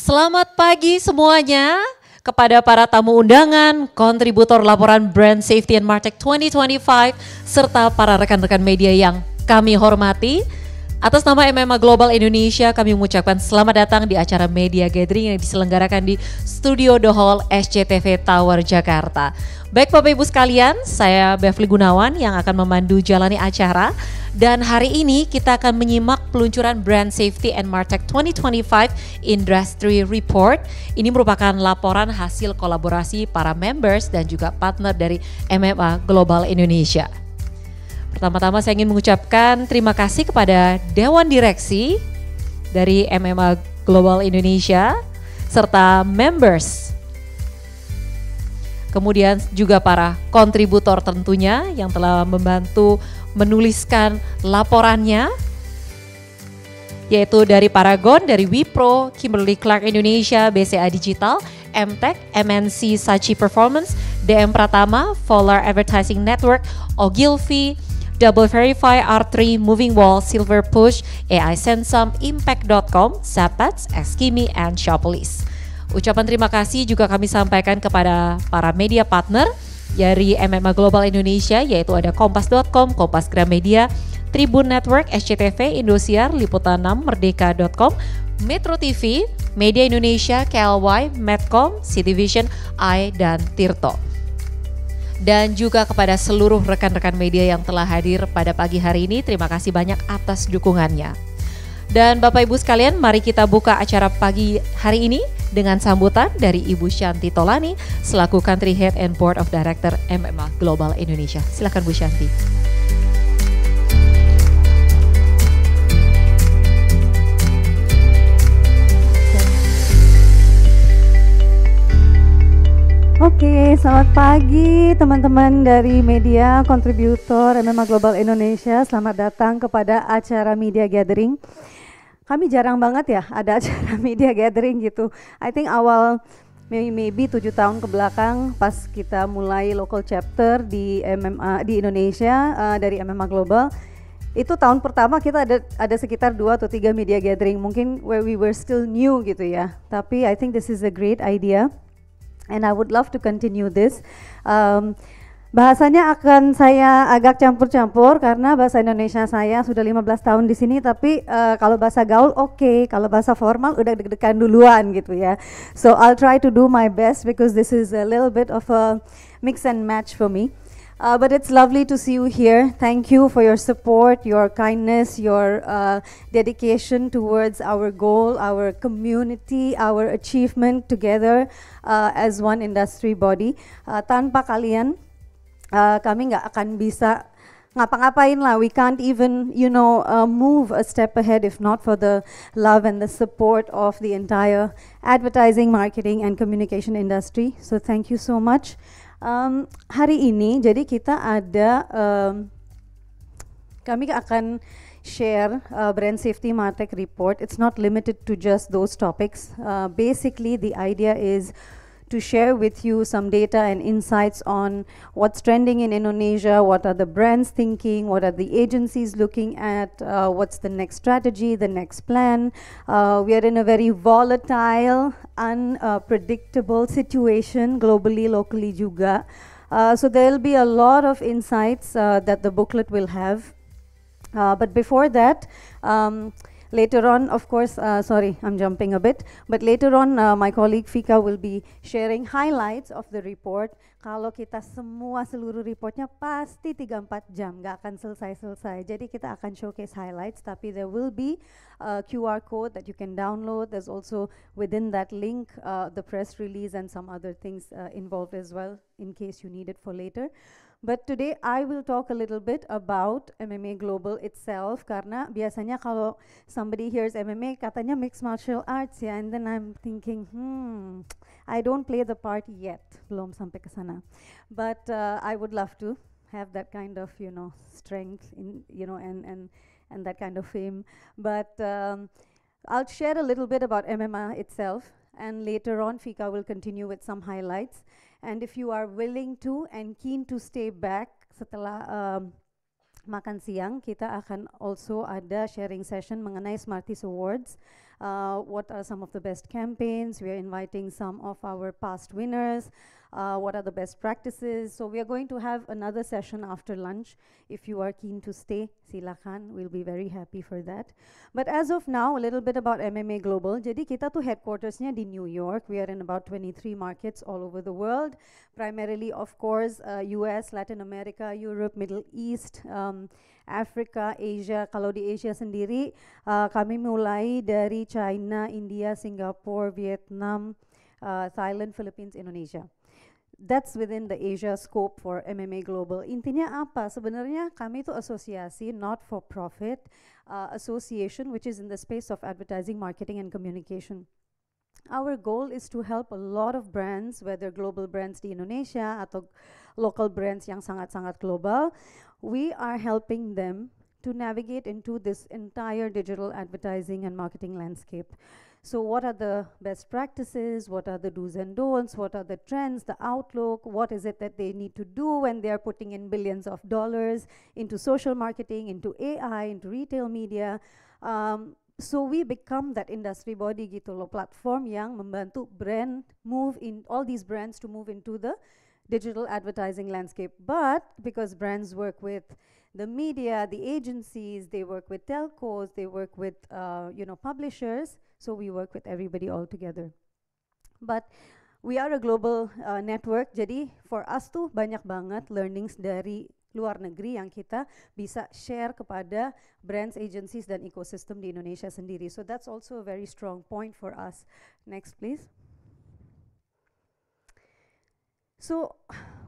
Selamat pagi semuanya kepada para tamu undangan, kontributor laporan Brand Safety and Martech 2025, serta para rekan-rekan media yang kami hormati. Atas nama MMA Global Indonesia, kami mengucapkan selamat datang di acara Media Gathering yang diselenggarakan di Studio The Hall SCTV Tower Jakarta. Baik Bapak Ibu sekalian, saya Bevly Gunawan yang akan memandu jalani acara. Dan hari ini kita akan menyimak peluncuran Brand Safety and Martech 2025 Industry Report. Ini merupakan laporan hasil kolaborasi para members dan juga partner dari MMA Global Indonesia. Pertama-tama saya ingin mengucapkan terima kasih kepada Dewan Direksi dari MMA Global Indonesia serta members. Kemudian juga para kontributor tentunya yang telah membantu menuliskan laporannya, yaitu dari Paragon, dari Wipro, Kimberly Clark Indonesia, BCA Digital, MTech, MNC Sachi Performance, DM Pratama, Volar Advertising Network, Ogilvy, Double Verify, R3, Moving Wall, Silver Push, AI Sensum, Impact.com, Zapats, Eskimi, and Shopolis. Ucapan terima kasih juga kami sampaikan kepada para media partner dari MMA Global Indonesia, yaitu ada Kompas.com, Kompas Gramedia, Tribun Network, SCTV, Indosiar, Liputan 6, Merdeka.com, Metro TV, Media Indonesia, KLY, Medcom, Cityvision, AI, dan Tirto. Dan juga kepada seluruh rekan-rekan media yang telah hadir pada pagi hari ini, terima kasih banyak atas dukungannya. Dan Bapak Ibu sekalian, mari kita buka acara pagi hari ini dengan sambutan dari Ibu Shanti Tolani selaku Country Head and Board of Director MMA Global Indonesia. Silakan Bu Shanti. Oke, selamat pagi teman-teman dari media kontributor MMA Global Indonesia. Selamat datang kepada acara Media Gathering. Kami jarang banget ya ada acara Media Gathering gitu. I think awal maybe 7 tahun ke belakang pas kita mulai local chapter di MMA di Indonesia dari MMA Global. Itu tahun pertama kita ada sekitar 2 atau 3 Media Gathering, mungkin where we were still new gitu ya. Tapi I think this is a great idea. And I would love to continue this. Bahasanya akan saya agak campur-campur karena bahasa Indonesia saya sudah 15 tahun di sini, tapi kalau bahasa gaul oke, kalau bahasa formal udah deg-degan duluan gitu ya. So I'll try to do my best because this is a little bit of a mix and match for me. But it's lovely to see you here. Thank you for your support, your kindness, your dedication towards our goal, our community, our achievement together as one industry body. Tanpa kalian, kami nggak akan bisa ngapa-ngapain lah. We can't even, move a step ahead if not for the love and the support of the entire advertising, marketing, and communication industry. So thank you so much. Hari ini jadi kita ada kami akan share Brand Safety Martech report. It's not limited to just those topics. Basically the idea is to share with you some data and insights on what's trending in Indonesia, what are the brands thinking, what are the agencies looking at, what's the next strategy, the next plan. We are in a very volatile, unpredictable situation globally, locally juga. So there'll be a lot of insights that the booklet will have. But before that, later on, of course, sorry, I'm jumping a bit, but later on my colleague Fika will be sharing highlights of the report. Kalau kita seluruh reportnya pasti 3-4 jam, nggak akan selesai-selesai. Jadi kita akan showcase highlights, tapi there will be a QR code that you can download. There's also within that link the press release and some other things involved as well in case you need it for later. But today I will talk a little bit about MMA Global itself, karena biasanya kalau somebody hears MMA katanya mixed martial arts ya, and then I'm thinking, I don't play the part yet, belum sampai ke sana. But I would love to have that kind of strength in and that kind of fame. But I'll share a little bit about MMA itself, and later on Fika will continue with some highlights. And if you are willing to and keen to stay back setelah makan siang, kita akan also ada sharing session mengenai Smarties Awards. what are some of the best campaigns. We are inviting some of our past winners. What are the best practices? So we are going to have another session after lunch. If you are keen to stay, silakan. We'll be very happy for that. But as of now, a little bit about MMA Global. Jadi kita tuh headquartersnya di New York. We are in about 23 markets all over the world. Primarily, of course, US, Latin America, Europe, Middle East, Africa, Asia. Kalau di Asia sendiri, kami mulai dari China, India, Singapore, Vietnam, Thailand, Philippines, Indonesia. That's within the Asia scope for MMA Global. Intinya apa? Sebenarnya kami itu asosiasi, not for profit, association which is in the space of advertising, marketing and communication. Our goal is to help a lot of brands, whether global brands di Indonesia atau local brands yang sangat-sangat global. We are helping them to navigate into this entire digital advertising and marketing landscape. So what are the best practices? What are the do's and don'ts? What are the trends, the outlook? What is it that they need to do when they are putting in billions of dollars into social marketing, into AI, into retail media? So we become that industry body gitu loh, platform yang membantu brand move in, all these brands to move into the digital advertising landscape. But because brands work with the media, the agencies, they work with telcos, they work with publishers, so we work with everybody all together. But we are a global network, jadi for us tuh banyak banget learnings dari luar negeri yang kita bisa share kepada brands, agencies, dan ecosystem di Indonesia sendiri. So that's also a very strong point for us. Next, please. So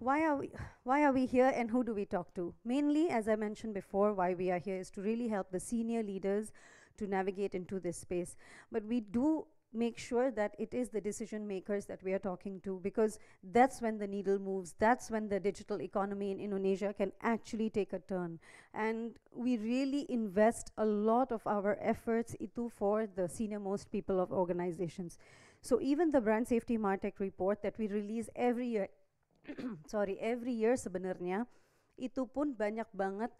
why are we here and who do we talk to? Mainly, as I mentioned before, why we are here is to really help the senior leaders to navigate into this space. But we do make sure that it is the decision makers that we are talking to, because that's when the needle moves. That's when the digital economy in Indonesia can actually take a turn. And we really invest a lot of our efforts itu for the senior most people of organizations. So even the Brand Safety Martech report that we release every year, every year sebenarnya, itu pun banyak banget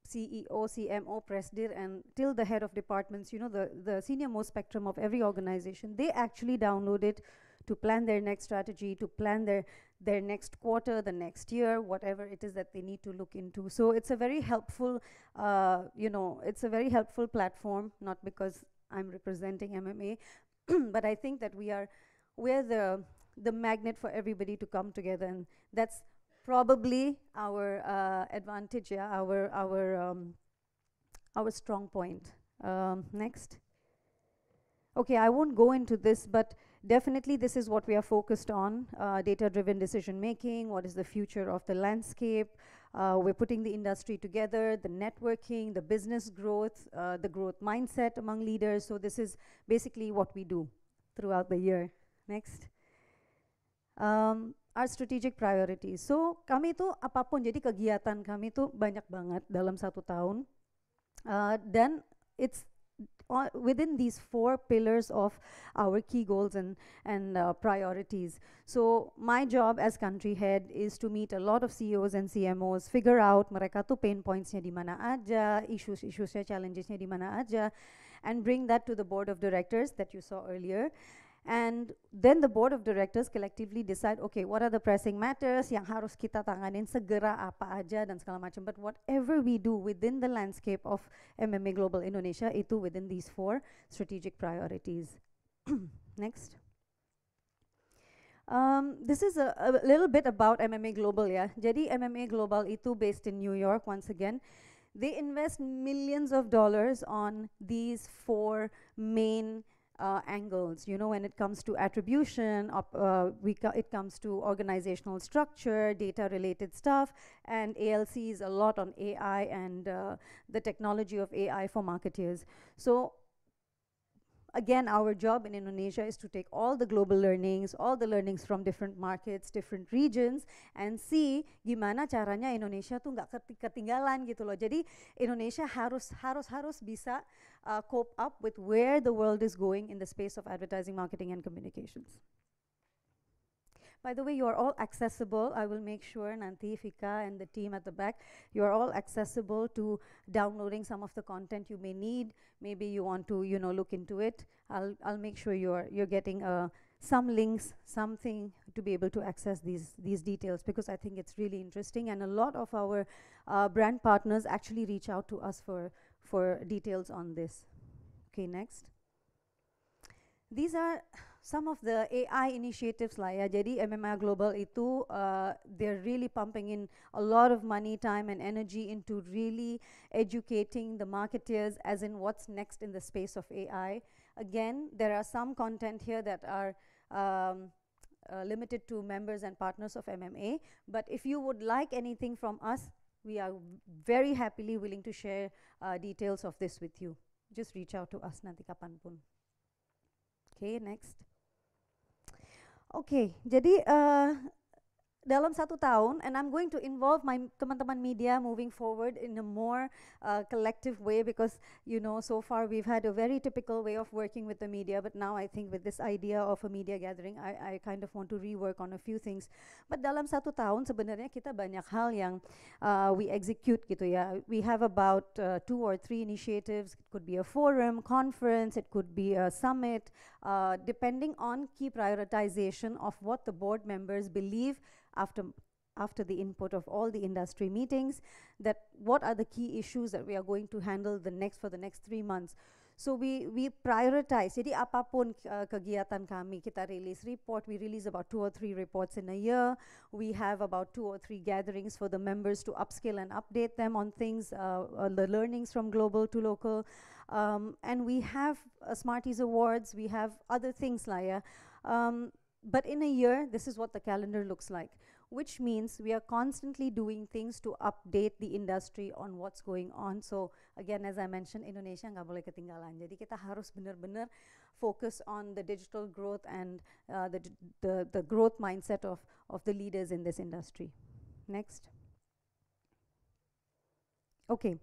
CEO, CMO, Presdir, and till the head of departments, the senior most spectrum of every organization, they actually download it to plan their next strategy, to plan their next quarter, the next year, whatever it is that they need to look into. So it's a very helpful, it's a very helpful platform, not because I'm representing MMA, but I think that we're the magnet for everybody to come together, and that's probably our advantage, our strong point. Next. Okay, I won't go into this, but definitely this is what we are focused on, data-driven decision making. What is the future of the landscape? We're putting the industry together, the networking, the business growth, the growth mindset among leaders. So this is basically what we do throughout the year. Next. Our strategic priorities. So kami tuh apapun, jadi kegiatan kami tuh banyak banget dalam 1 tahun. Dan it's within these 4 pillars of our key goals and priorities. So my job as country head is to meet a lot of CEOs and CMOs, figure out mereka tuh pain pointsnya di mana aja, issues-issuesnya, challengesnya di mana aja, and bring that to the board of directors that you saw earlier. And then the board of directors collectively decide, okay, what are the pressing matters yang harus kita tanganin segera apa aja dan segala macam. But whatever we do within the landscape of MMA Global Indonesia, itu within these 4 strategic priorities. Next. This is a little bit about MMA Global, ya. Jadi MMA Global itu based in New York once again. They invest millions of dollars on these 4 main angles, when it comes to attribution, it comes to organizational structure, data-related stuff, and ALC is a lot on AI and the technology of AI for marketeers. So again, our job in Indonesia is to take all the global learnings, all the learnings from different markets, different regions, and see gimana caranya Indonesia tuh nggak ketinggalan gitu loh. Jadi Indonesia harus bisa cope up with where the world is going in the space of advertising, marketing, and communications. By the way, you are all accessible. I will make sure nanti Fika and the team at the back, you are all accessible to downloading some of the content you may need. Maybe you want to, you know, look into it. I'll make sure you're getting some links, something to be able to access these details, because I think it's really interesting, and a lot of our brand partners actually reach out to us for details on this. Okay, next. These are some of the AI initiatives lah ya. Jadi MMI Global itu they're really pumping in a lot of money, time and energy into really educating the marketeers as in what's next in the space of AI. Again, there are some content here that are limited to members and partners of MMA, but if you would like anything from us, we are very happily willing to share details of this with you. Just reach out to us nanti kapanpun. Okay, next. Okay, jadi dalam 1 tahun, and I'm going to involve my teman-teman media moving forward in a more collective way, because you know, so far we've had a very typical way of working with the media, but now I think with this idea of a media gathering, I kind of want to rework on a few things. But dalam 1 tahun sebenarnya kita banyak hal yang we execute gitu ya. We have about 2 or 3 initiatives. It could be a forum, conference, it could be a summit, depending on key prioritization of what the board members believe after the input of all the industry meetings, that what are the key issues that we are going to handle for the next 3 months. So we prioritize. Jadi apapun kegiatan kami, kita release report. We release about 2 or 3 reports in a year. We have about 2 or 3 gatherings for the members to upskill and update them on things, the learnings from global to local. And we have Smarties Awards. We have other things like but in a year, this is what the calendar looks like, which means we are constantly doing things to update the industry on what's going on. So again, as I mentioned, Indonesia nggak boleh ketinggalan. Jadi kita harus benar-benar focus on the digital growth and the growth mindset of the leaders in this industry. Next. Okay.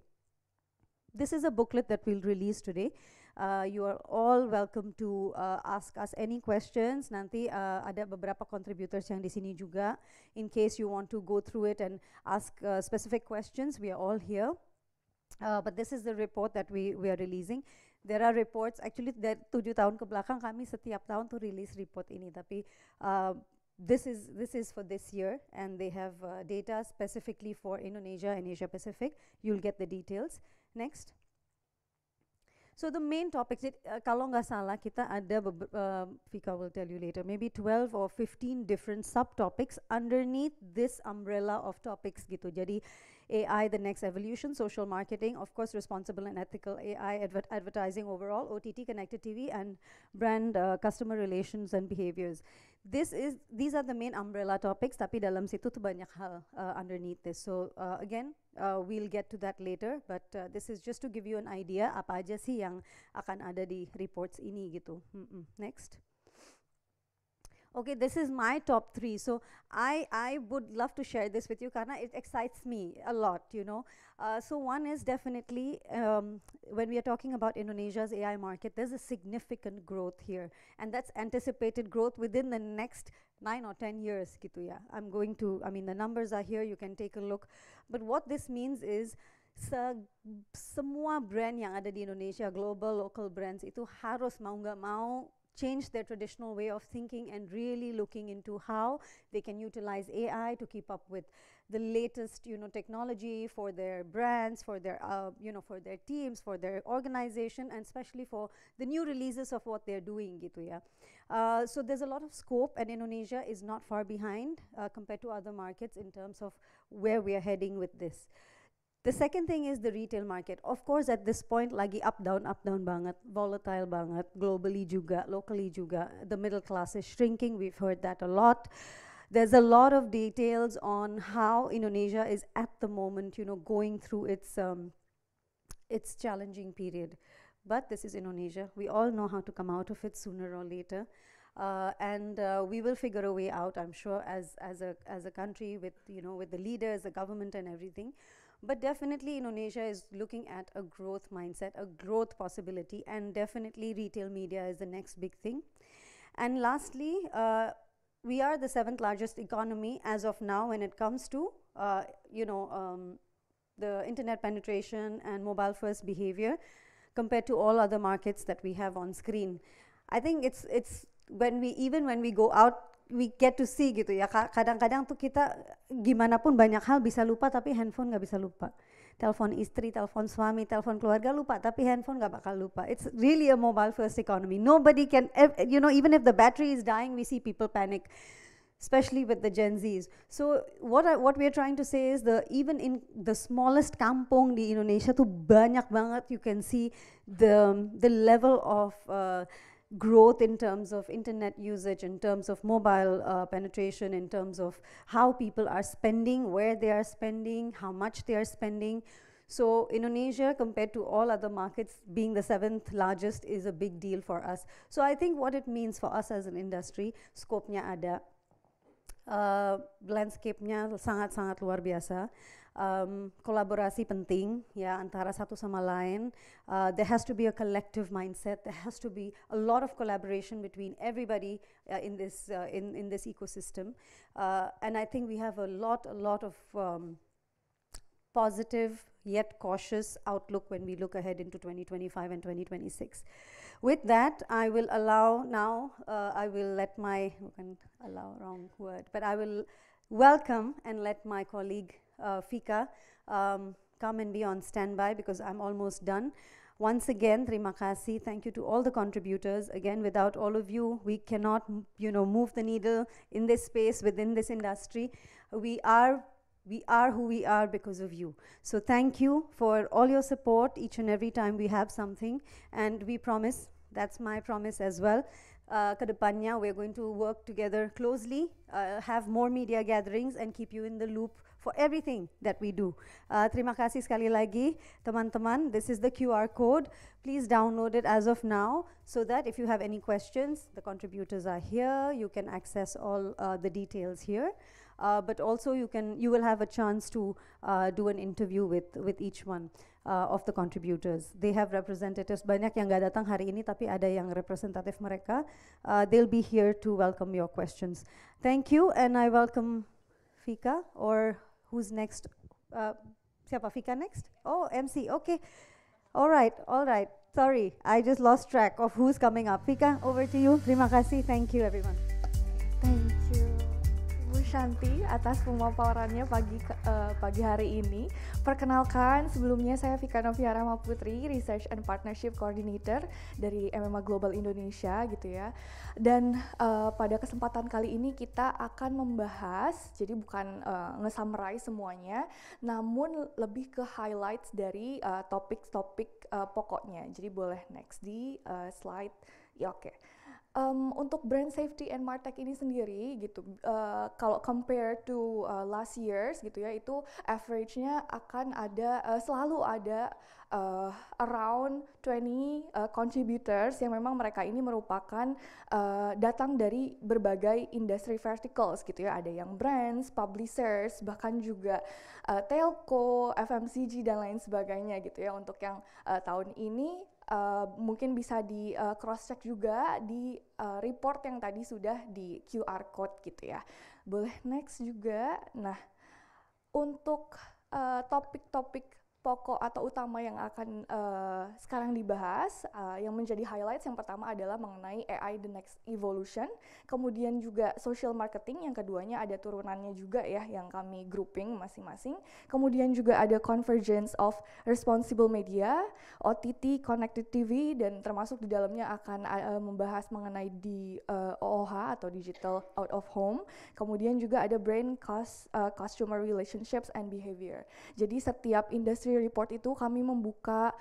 This is a booklet that we'll release today. You are all welcome to ask us any questions. Nanti ada beberapa contributors yang di sini juga. In case you want to go through it and ask specific questions, we are all here. But this is the report that we are releasing. There are reports, actually 7 tahun ke belakang kami setiap tahun tuh release report ini, tapi this is for this year, and they have data specifically for Indonesia and Asia Pacific. You'll get the details. Next. So the main topics, kalau nggak salah kita ada, Fika will tell you later, maybe 12 or 15 different subtopics underneath this umbrella of topics gitu. Jadi AI, the next evolution, social marketing, of course responsible and ethical AI, advertising overall, OTT, connected TV, and brand customer relations and behaviors. These are the main umbrella topics, tapi dalam situ tuh banyak hal underneath this. So again, we'll get to that later, but this is just to give you an idea apa aja sih yang akan ada di reports ini gitu. Next. Okay, this is my top 3. So I would love to share this with you karena it excites me a lot, you know. So one is definitely when we are talking about Indonesia's AI market, there's a significant growth here, and that's anticipated growth within the next 9 or 10 years gitu ya. I mean the numbers are here, you can take a look. But what this means is semua brand yang ada di Indonesia, global, local brands itu harus mau nggak mau change their traditional way of thinking and really looking into how they can utilize AI to keep up with the latest, you know, technology for their brands, for their, you know, for their teams, for their organization, and especially for the new releases of what they're doing gitu ya. So there's a lot of scope, and Indonesia is not far behind compared to other markets in terms of where we are heading with this. The second thing is the retail market. Of course, at this point, lagi up down banget, volatile banget, globally juga, locally juga. The middle class is shrinking. We've heard that a lot. There's a lot of details on how Indonesia is at the moment, you know, going through its challenging period. But this is Indonesia. We all know how to come out of it sooner or later. And we will figure a way out, I'm sure, as a country with, you know, with the leaders, the government and everything. But definitely Indonesia is looking at a growth mindset, a growth possibility, and definitely retail media is the next big thing. And lastly, we are the 7th largest economy as of now when it comes to, the internet penetration and mobile first behavior compared to all other markets that we have on screen. I think it's when we go out, we get to see gitu ya, kadang-kadang tuh kita gimana pun banyak hal bisa lupa, tapi handphone nggak bisa lupa. Telepon istri, telepon suami, telepon keluarga lupa, tapi handphone nggak bakal lupa. It's really a mobile first economy. Nobody can, even if the battery is dying, we see people panic, especially with the Gen Zs. So what we are trying to say is, even in the smallest kampung di Indonesia tuh banyak banget, you can see the level of growth in terms of internet usage, in terms of mobile penetration, in terms of how people are spending, where they are spending, how much they are spending. So Indonesia, compared to all other markets, being the 7th largest is a big deal for us. So I think what it means for us as an industry, scope-nya ada, landscape-nya sangat-sangat luar biasa. Kolaborasi penting ya antara satu sama lain. There has to be a collective mindset. There has to be a lot of collaboration between everybody in this ecosystem. And I think we have a lot of positive yet cautious outlook when we look ahead into 2025 and 2026. With that, I will allow now, I will let my, wrong word, but I will welcome and let my colleague Fika come and be on standby, because I'm almost done. Once again, terima kasih. Thank you to all the contributors. Again, without all of you, we cannot, move the needle in this space, within this industry. We are who we are because of you. So thank you for all your support each and every time we have something. And we promise, that's my promise as well, kedepannya we're going to work together closely, have more media gatherings, and keep you in the loop for everything that we do. Terima kasih sekali lagi, teman-teman. This is the QR code. Please download it as of now, so that if you have any questions, the contributors are here. You can access all the details here. But also you will have a chance to do an interview with each one of the contributors. They have representatives, banyak yang nggak datang hari ini, tapi ada yang representatif mereka. They'll be here to welcome your questions. Thank you, and I welcome Fika, or who's next? Siapa, Fika next? Oh, MC, okay. All right. Sorry, I just lost track of who's coming up. Fika, over to you. Terima kasih, thank you everyone. Thank you Bu Shanti atas pemaparannya pagi hari ini. Perkenalkan, sebelumnya saya Fika Noviara Putri, Research and Partnership Coordinator dari MMA Global Indonesia gitu ya. Dan pada kesempatan kali ini kita akan membahas, jadi bukan nge-summarize semuanya, namun lebih ke highlights dari topik-topik pokoknya. Jadi boleh next di slide, ya oke. Untuk brand safety and martech ini sendiri gitu, kalau compare to last years gitu ya, itu average-nya akan ada selalu ada around 20 contributors yang memang mereka ini merupakan datang dari berbagai industry verticals gitu ya. Ada yang brands, publishers, bahkan juga telco, FMCG dan lain sebagainya gitu ya. Untuk yang tahun ini mungkin bisa di cross check juga di report yang tadi sudah di QR code gitu ya. Boleh next juga. Nah, untuk topik-topik pokok atau utama yang akan sekarang dibahas, yang menjadi highlights yang pertama adalah mengenai AI the next evolution, kemudian juga social marketing, yang keduanya ada turunannya juga ya yang kami grouping masing-masing, kemudian juga ada convergence of responsible media, OTT, connected TV, dan termasuk di dalamnya akan membahas mengenai di OOH atau digital out of home, kemudian juga ada brand customer relationships and behavior. Jadi setiap industri report itu kami membuka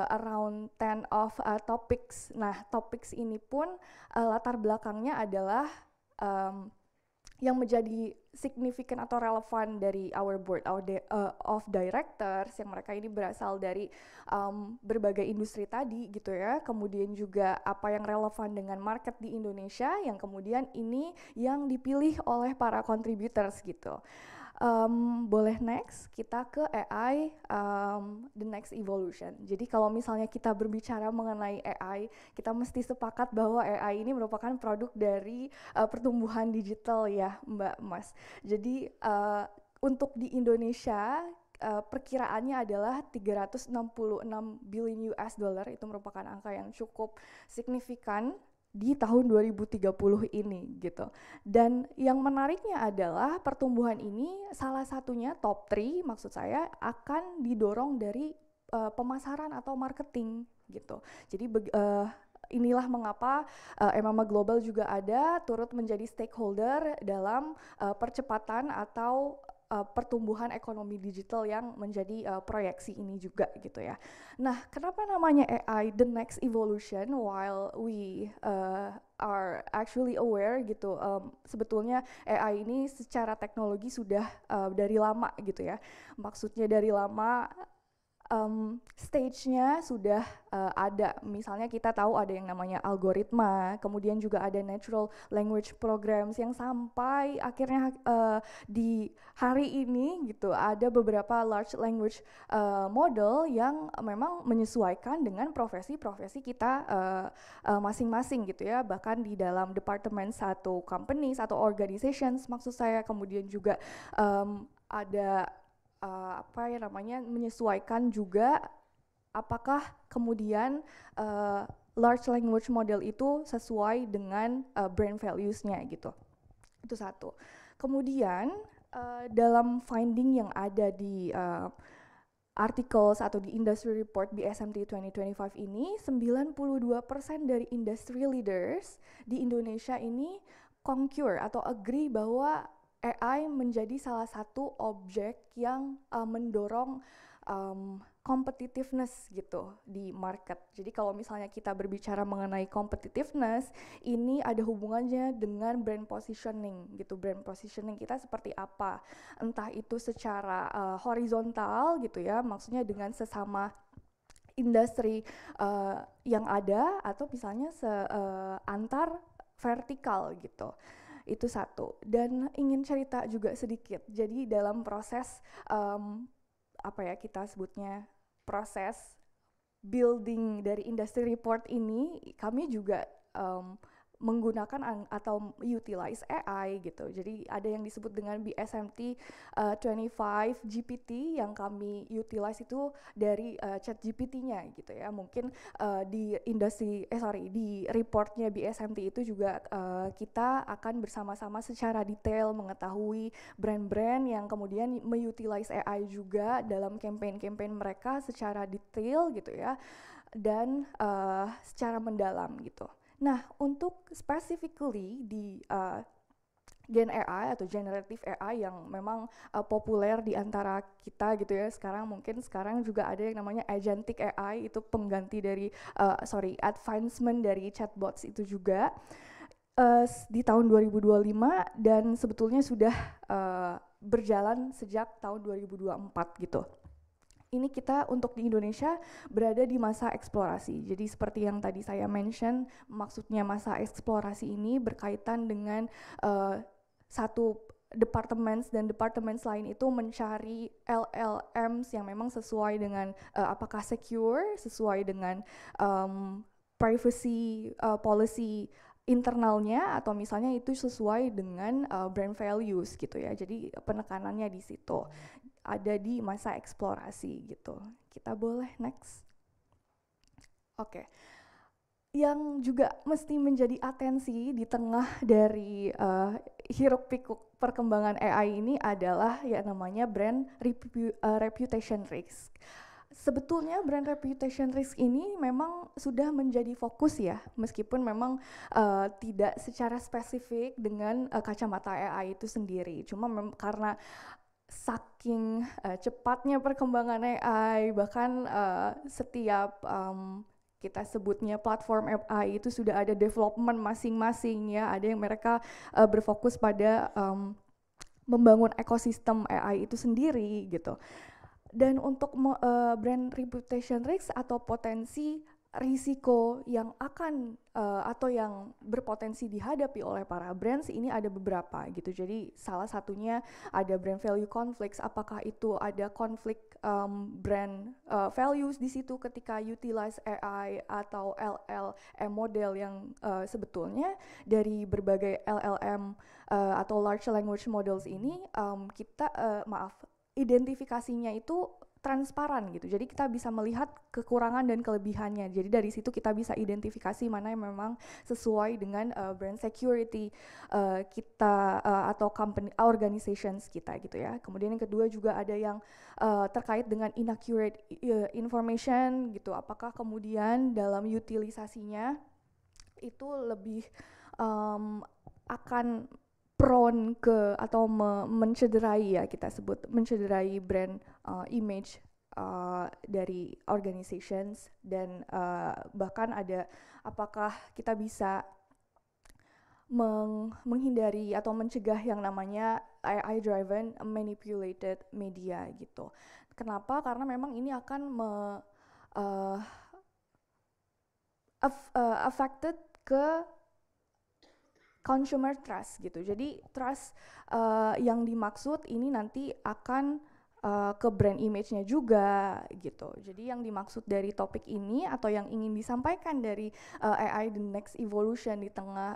around 10 of topics. Nah, topics ini pun latar belakangnya adalah yang menjadi signifikan atau relevan dari our board of directors, yang mereka ini berasal dari berbagai industri tadi gitu ya. Kemudian juga apa yang relevan dengan market di Indonesia, yang kemudian ini yang dipilih oleh para contributors gitu. Boleh next, kita ke AI, the next evolution. Jadi kalau misalnya kita berbicara mengenai AI, kita mesti sepakat bahwa AI ini merupakan produk dari pertumbuhan digital ya Mbak Mas. Jadi untuk di Indonesia, perkiraannya adalah 366 billion US dollar, itu merupakan angka yang cukup signifikan di tahun 2030 ini gitu. Dan yang menariknya adalah pertumbuhan ini salah satunya top 3 maksud saya akan didorong dari pemasaran atau marketing gitu. Jadi inilah mengapa Emama Global juga ada turut menjadi stakeholder dalam percepatan atau pertumbuhan ekonomi digital yang menjadi proyeksi ini juga gitu ya. Nah, kenapa namanya AI the next evolution while we are actually aware gitu, sebetulnya AI ini secara teknologi sudah dari lama gitu ya. Maksudnya dari lama, stage-nya sudah ada. Misalnya kita tahu ada yang namanya algoritma, kemudian juga ada natural language programs yang sampai akhirnya di hari ini gitu ada beberapa large language model yang memang menyesuaikan dengan profesi-profesi kita masing-masing gitu ya. Bahkan di dalam departemen satu companies atau organizations maksud saya, kemudian juga ada apa ya namanya, menyesuaikan juga apakah kemudian large language model itu sesuai dengan brand values-nya gitu. Itu satu. Kemudian dalam finding yang ada di articles atau di industry report BSMT 2025 ini, 92% dari industry leaders di Indonesia ini concur atau agree bahwa AI menjadi salah satu objek yang mendorong competitiveness gitu di market. Jadi kalau misalnya kita berbicara mengenai competitiveness, ini ada hubungannya dengan brand positioning gitu. Brand positioning kita seperti apa? Entah itu secara horizontal gitu ya, maksudnya dengan sesama industri yang ada, atau misalnya antar vertikal gitu. Itu satu. Dan ingin cerita juga sedikit. Jadi dalam proses apa ya kita sebutnya, proses building dari industry report ini, kami juga menggunakan atau utilize AI gitu. Jadi ada yang disebut dengan BSMT 25 GPT yang kami utilize itu dari chat GPT-nya gitu ya. Mungkin di di reportnya BSMT itu juga kita akan bersama-sama secara detail mengetahui brand-brand yang kemudian mengutilize AI juga dalam campaign-campaign mereka secara detail gitu ya, dan secara mendalam gitu. Nah, untuk specifically di Gen AI atau generative AI yang memang populer di antara kita gitu ya, sekarang juga ada yang namanya agentic AI, itu pengganti dari advancement dari chatbots itu juga di tahun 2025, dan sebetulnya sudah berjalan sejak tahun 2024 gitu. Ini kita untuk di Indonesia berada di masa eksplorasi. Jadi seperti yang tadi saya mention, maksudnya masa eksplorasi ini berkaitan dengan satu departments dan departments lain itu mencari LLMs yang memang sesuai dengan apakah secure, sesuai dengan privacy policy internalnya, atau misalnya itu sesuai dengan brand values gitu ya. Jadi penekanannya di situ. Ada di masa eksplorasi gitu. Kita boleh next. Oke. Yang juga mesti menjadi atensi di tengah dari hiruk pikuk perkembangan AI ini adalah ya namanya brand reputation risk. Sebetulnya brand reputation risk ini memang sudah menjadi fokus ya, meskipun memang tidak secara spesifik dengan kacamata AI itu sendiri. Cuma karena saking cepatnya perkembangan AI, bahkan setiap kita sebutnya platform AI itu sudah ada development masing-masing ya. Ada yang mereka berfokus pada membangun ekosistem AI itu sendiri gitu. Dan untuk brand reputation risk atau potensi risiko yang akan atau yang berpotensi dihadapi oleh para brands ini ada beberapa gitu. Jadi salah satunya ada brand value conflicts. Apakah itu ada konflik brand values di situ ketika utilize AI atau LLM model yang sebetulnya dari berbagai LLM atau large language models ini kita identifikasinya itu transparan gitu. Jadi kita bisa melihat kekurangan dan kelebihannya. Jadi dari situ kita bisa identifikasi mana yang memang sesuai dengan brand security kita atau company organizations kita gitu ya. Kemudian yang kedua juga ada yang terkait dengan inaccurate information gitu. Apakah kemudian dalam utilisasinya itu lebih akan prone ke atau mencederai, ya kita sebut mencederai brand image dari organizations, dan bahkan ada apakah kita bisa menghindari atau mencegah yang namanya AI driven manipulated media gitu. Kenapa? Karena memang ini akan affected ke consumer trust gitu. Jadi trust yang dimaksud ini nanti akan ke brand image-nya juga gitu. Jadi yang dimaksud dari topik ini atau yang ingin disampaikan dari AI the next evolution di tengah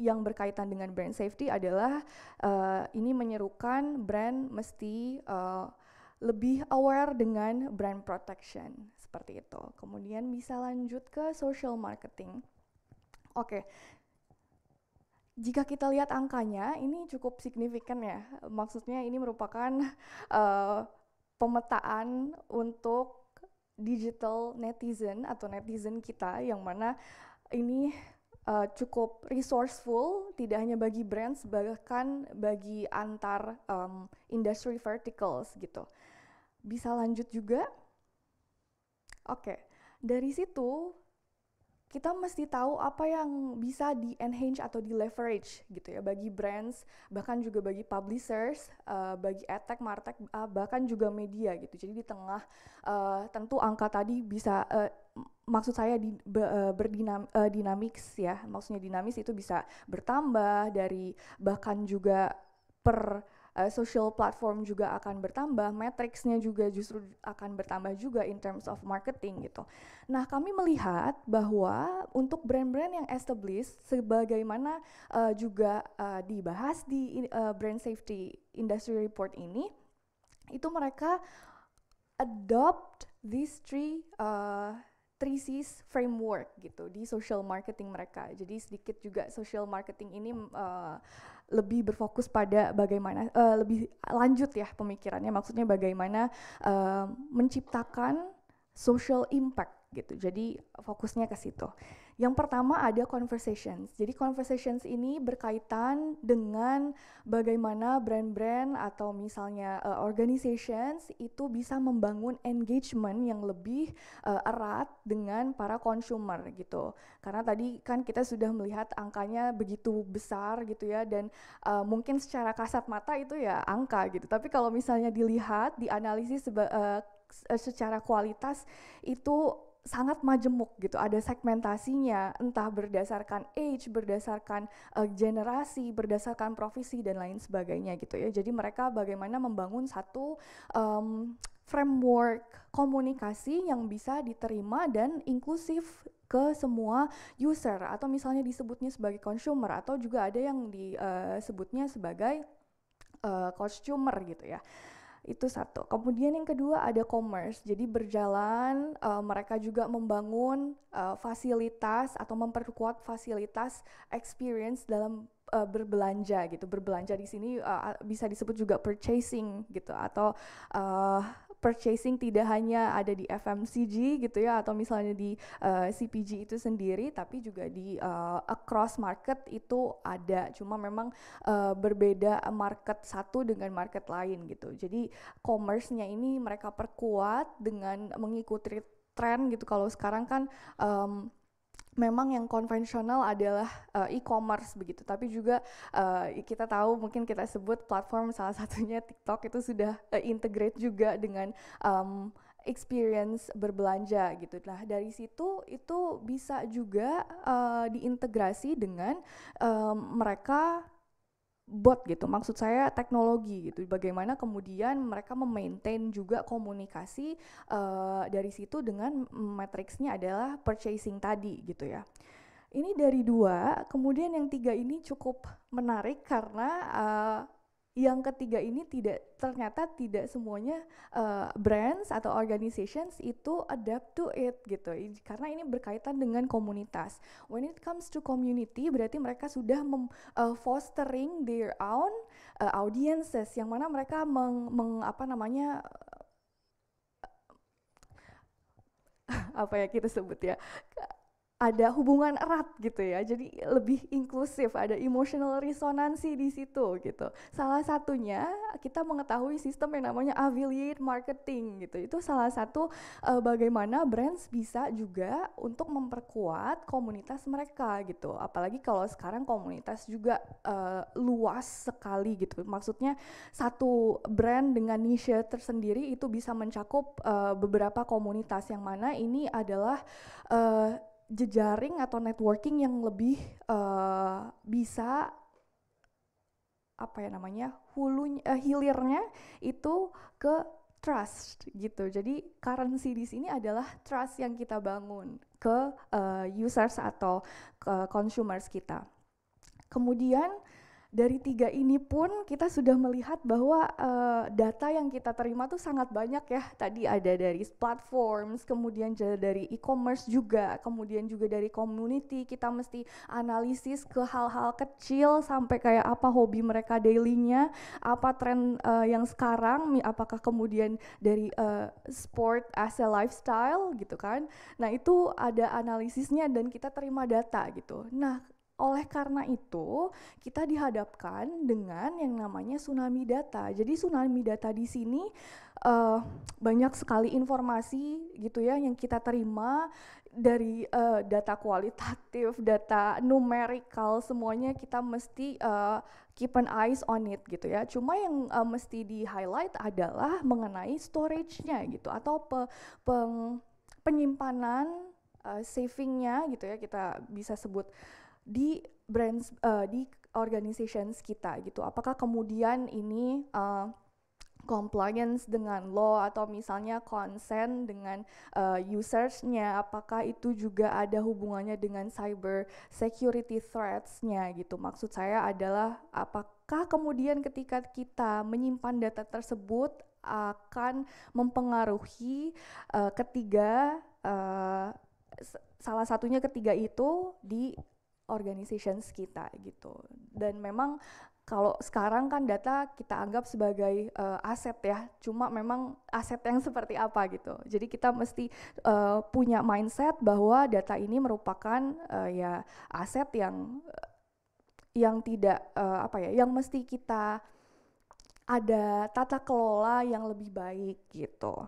yang berkaitan dengan brand safety adalah ini menyerukan brand mesti lebih aware dengan brand protection seperti itu. Kemudian bisa lanjut ke social marketing. Oke. Jika kita lihat angkanya, ini cukup signifikan ya. Maksudnya ini merupakan pemetaan untuk digital netizen atau netizen kita, yang mana ini cukup resourceful, tidak hanya bagi brands, bahkan bagi antar industry verticals gitu. Bisa lanjut juga? Oke, dari situ kita mesti tahu apa yang bisa di-enhance atau di-leverage gitu ya bagi brands, bahkan juga bagi publishers, bagi edtech, martech, bahkan juga media gitu. Jadi di tengah tentu angka tadi bisa maksud saya dinamis ya, maksudnya dinamis itu bisa bertambah dari bahkan juga per social platform juga akan bertambah, metricsnya juga justru akan bertambah juga in terms of marketing gitu. Nah, kami melihat bahwa untuk brand-brand yang established, sebagaimana juga dibahas di Brand Safety Industry Report ini, itu mereka adopt these three C's framework gitu di social marketing mereka. Jadi sedikit juga social marketing ini lebih berfokus pada bagaimana lebih lanjut ya pemikirannya, maksudnya bagaimana menciptakan social impact gitu. Jadi fokusnya ke situ. Yang pertama ada conversations. Jadi conversations ini berkaitan dengan bagaimana brand-brand atau misalnya organizations itu bisa membangun engagement yang lebih erat dengan para consumer gitu. Karena tadi kan kita sudah melihat angkanya begitu besar gitu ya, dan mungkin secara kasat mata itu ya angka gitu. Tapi kalau misalnya dilihat, dianalisis secara kualitas itu sangat majemuk gitu, ada segmentasinya, entah berdasarkan age, berdasarkan generasi, berdasarkan profesi dan lain sebagainya gitu ya. Jadi mereka bagaimana membangun satu framework komunikasi yang bisa diterima dan inklusif ke semua user, atau misalnya disebutnya sebagai consumer, atau juga ada yang disebutnya sebagai consumer gitu ya. Itu satu. Kemudian yang kedua ada commerce. Jadi berjalan mereka juga membangun fasilitas atau memperkuat fasilitas experience dalam berbelanja gitu. Berbelanja di sini bisa disebut juga purchasing gitu, atau purchasing tidak hanya ada di FMCG gitu ya, atau misalnya di CPG itu sendiri, tapi juga di across market itu ada, cuma memang berbeda market satu dengan market lain gitu. Jadi commerce-nya ini mereka perkuat dengan mengikuti tren gitu. Kalau sekarang kan memang yang konvensional adalah e-commerce begitu, tapi juga kita tahu, mungkin kita sebut platform salah satunya TikTok itu sudah integrate juga dengan experience berbelanja gitu. Nah dari situ itu bisa juga diintegrasi dengan mereka bot gitu, maksud saya teknologi gitu. Bagaimana kemudian mereka memaintain juga komunikasi dari situ dengan matriksnya adalah purchasing tadi gitu ya. Ini dari 2, kemudian yang 3 ini cukup menarik karena yang ketiga ini ternyata tidak semuanya brands atau organizations itu adapt to it gitu, karena ini berkaitan dengan komunitas. When it comes to community, berarti mereka sudah fostering their own audiences, yang mana mereka apa ya kita sebut ya, ada hubungan erat gitu ya, jadi lebih inklusif, ada emotional resonansi di situ gitu. Salah satunya kita mengetahui sistem yang namanya affiliate marketing gitu. Itu salah satu bagaimana brands bisa juga untuk memperkuat komunitas mereka gitu. Apalagi kalau sekarang komunitas juga luas sekali gitu. Maksudnya satu brand dengan niche tersendiri itu bisa mencakup beberapa komunitas, yang mana ini adalah jejaring atau networking yang lebih bisa hilirnya itu ke trust gitu. Jadi currency di sini adalah trust yang kita bangun ke users atau ke consumers kita. Kemudian dari 3 ini pun kita sudah melihat bahwa data yang kita terima tuh sangat banyak ya. Tadi ada dari platforms, kemudian dari e-commerce juga, kemudian juga dari community. Kita mesti analisis ke hal-hal kecil sampai kayak apa hobi mereka dailynya, apa tren yang sekarang, apakah kemudian dari sport as a lifestyle gitu kan. Nah itu ada analisisnya dan kita terima data gitu. Nah oleh karena itu, kita dihadapkan dengan yang namanya tsunami data. Jadi tsunami data di sini banyak sekali informasi gitu ya yang kita terima dari data kualitatif, data numerical, semuanya kita mesti keep an eyes on it gitu ya. Cuma yang mesti di highlight adalah mengenai storage-nya gitu, atau penyimpanan savingnya gitu ya, kita bisa sebut di brands, di organizations kita gitu. Apakah kemudian ini compliance dengan law, atau misalnya consent dengan usersnya, apakah itu juga ada hubungannya dengan cyber security threats-nya gitu. Maksud saya adalah apakah kemudian ketika kita menyimpan data tersebut akan mempengaruhi salah satunya ketiga itu di organizations kita gitu. Dan memang kalau sekarang kan data kita anggap sebagai aset ya, cuma memang aset yang seperti apa gitu. Jadi kita mesti punya mindset bahwa data ini merupakan ya aset yang tidak yang mesti kita ada tata kelola yang lebih baik gitu.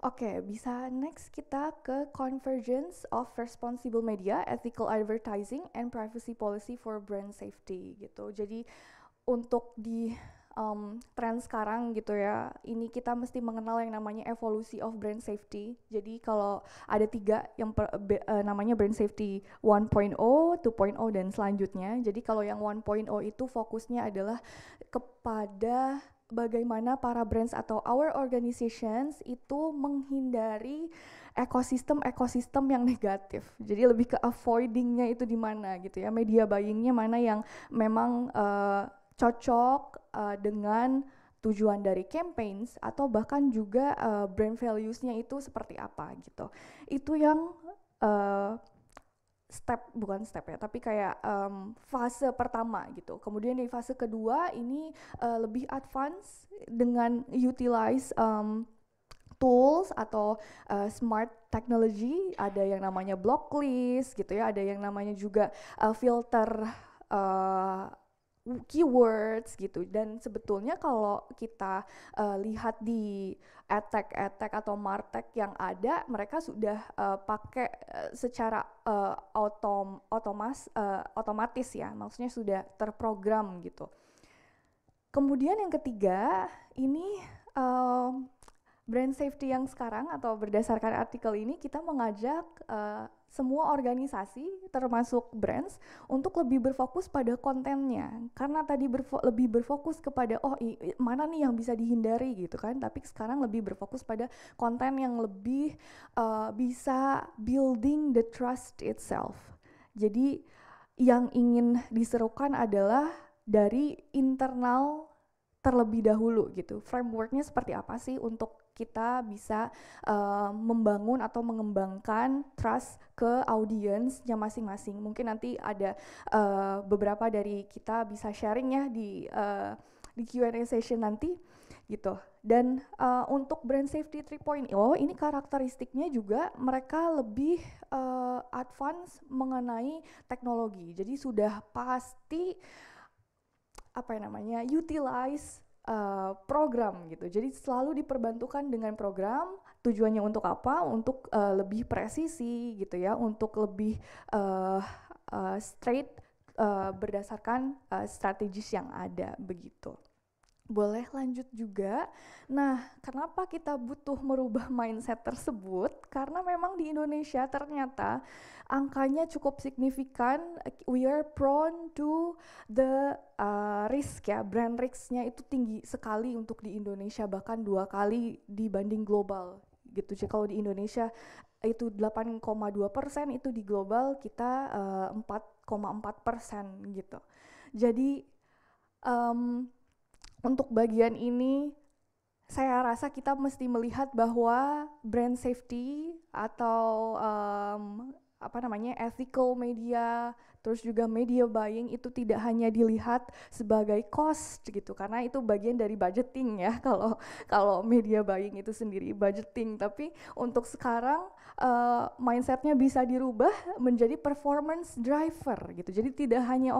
Oke, bisa next kita ke Convergence of Responsible Media, Ethical Advertising, and Privacy Policy for Brand Safety gitu. Jadi untuk di tren sekarang gitu ya, ini kita mesti mengenal yang namanya evolusi of brand safety. Jadi kalau ada 3 yang namanya brand safety 1.0, 2.0 dan selanjutnya. Jadi kalau yang 1.0 itu fokusnya adalah kepada bagaimana para brands atau our organizations itu menghindari ekosistem yang negatif. Jadi lebih ke avoidingnya itu di mana gitu ya, media buyingnya mana yang memang cocok dengan tujuan dari campaigns, atau bahkan juga brand values-nya itu seperti apa gitu. Itu yang bukan step ya, tapi kayak fase pertama gitu. Kemudian di fase kedua ini lebih advance dengan utilize tools atau smart technology. Ada yang namanya block list gitu ya, ada yang namanya juga filter keywords gitu. Dan sebetulnya kalau kita lihat di adtech atau martech yang ada, mereka sudah pakai secara otomatis ya, maksudnya sudah terprogram gitu. Kemudian yang ketiga ini brand safety yang sekarang atau berdasarkan artikel ini kita mengajak semua organisasi termasuk brands untuk lebih berfokus pada kontennya, karena tadi lebih berfokus kepada mana nih yang bisa dihindari gitu kan, tapi sekarang lebih berfokus pada konten yang lebih bisa building the trust itself. Jadi yang ingin diserukan adalah dari internal terlebih dahulu gitu. Frameworknya seperti apa sih untuk kita bisa membangun atau mengembangkan trust ke audiensnya masing-masing. Mungkin nanti ada beberapa dari kita bisa sharing ya di Q&A session nanti gitu. Dan untuk brand safety 3.0 ini karakteristiknya juga mereka lebih advance mengenai teknologi. Jadi sudah pasti utilize program gitu. Jadi selalu diperbantukan dengan program. Tujuannya untuk apa? Untuk lebih presisi gitu ya, untuk lebih straight berdasarkan strategis yang ada begitu. Boleh lanjut juga. Nah, kenapa kita butuh merubah mindset tersebut? Karena memang di Indonesia ternyata angkanya cukup signifikan. We are prone to the risk ya, brand risk-nya itu tinggi sekali untuk di Indonesia, bahkan 2 kali dibanding global gitu. Jadi kalau di Indonesia itu 8,2%, itu di global kita 4,4% gitu. Jadi untuk bagian ini saya rasa kita mesti melihat bahwa brand safety atau ethical media, terus juga media buying itu tidak hanya dilihat sebagai cost gitu, karena itu bagian dari budgeting ya, kalau media buying itu sendiri budgeting, tapi untuk sekarang mindsetnya bisa dirubah menjadi performance driver gitu. Jadi tidak hanya